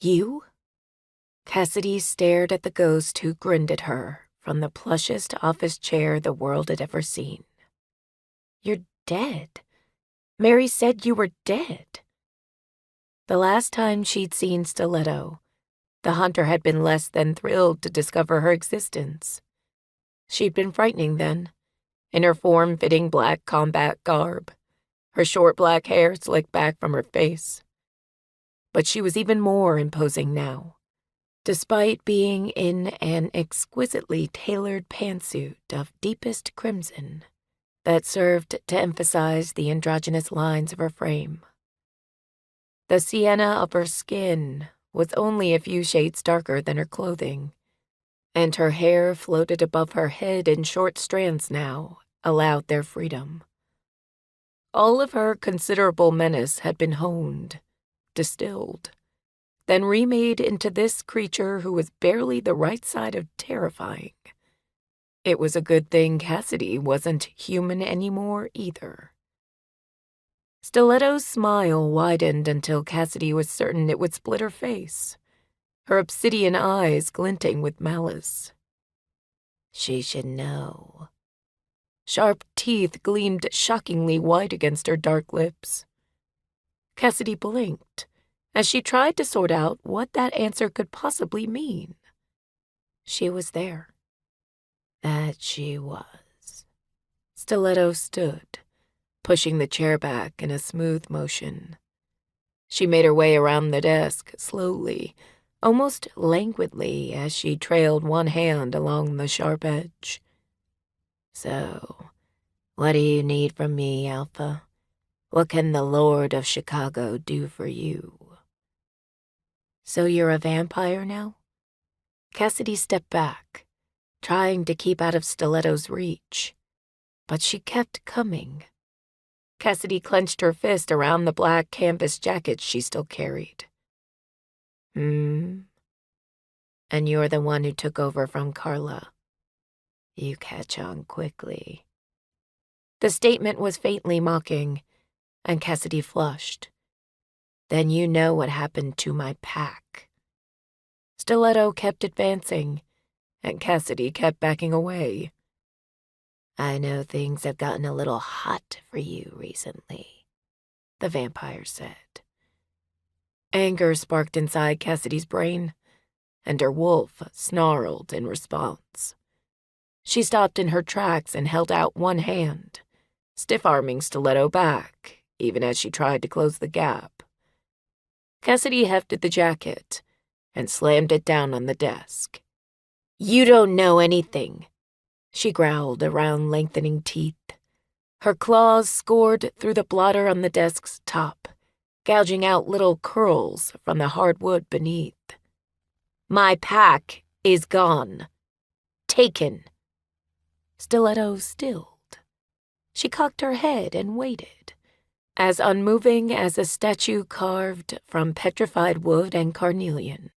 You? Cassidy stared at the ghost who grinned at her from the plushest office chair the world had ever seen. You're dead. Mary said you were dead. The last time she'd seen Stiletto, the hunter had been less than thrilled to discover her existence. She'd been frightening then, in her form-fitting black combat garb, her short black hair slicked back from her face. But she was even more imposing now, despite being in an exquisitely tailored pantsuit of deepest crimson that served to emphasize the androgynous lines of her frame. The sienna of her skin was only a few shades darker than her clothing, and her hair floated above her head in short strands now, allowed their freedom. All of her considerable menace had been honed, distilled, then remade into this creature who was barely the right side of terrifying. It was a good thing Cassidy wasn't human anymore either. Stiletto's smile widened until Cassidy was certain it would split her face, her obsidian eyes glinting with malice. She should know. Sharp teeth gleamed shockingly white against her dark lips. Cassidy blinked as she tried to sort out what that answer could possibly mean. She was there. That she was. Stiletto stood, pushing the chair back in a smooth motion. She made her way around the desk slowly, almost languidly, as she trailed one hand along the sharp edge. So, what do you need from me, Alpha? What can the Lord of Chicago do for you? So you're a vampire now? Cassidy stepped back, trying to keep out of Stiletto's reach, but she kept coming. Cassidy clenched her fist around the black canvas jacket she still carried. And you're the one who took over from Carla. You catch on quickly. The statement was faintly mocking, and Cassidy flushed. Then you know what happened to my pack. Stiletto kept advancing, and Cassidy kept backing away. I know things have gotten a little hot for you recently, the vampire said. Anger sparked inside Cassidy's brain, and her wolf snarled in response. She stopped in her tracks and held out one hand, stiff-arming Stiletto back, even as she tried to close the gap. Cassidy hefted the jacket and slammed it down on the desk. You don't know anything, she growled around lengthening teeth. Her claws scored through the blotter on the desk's top, gouging out little curls from the hardwood beneath. My pack is gone. Taken. Stiletto stilled. She cocked her head and waited, as unmoving as a statue carved from petrified wood and carnelian.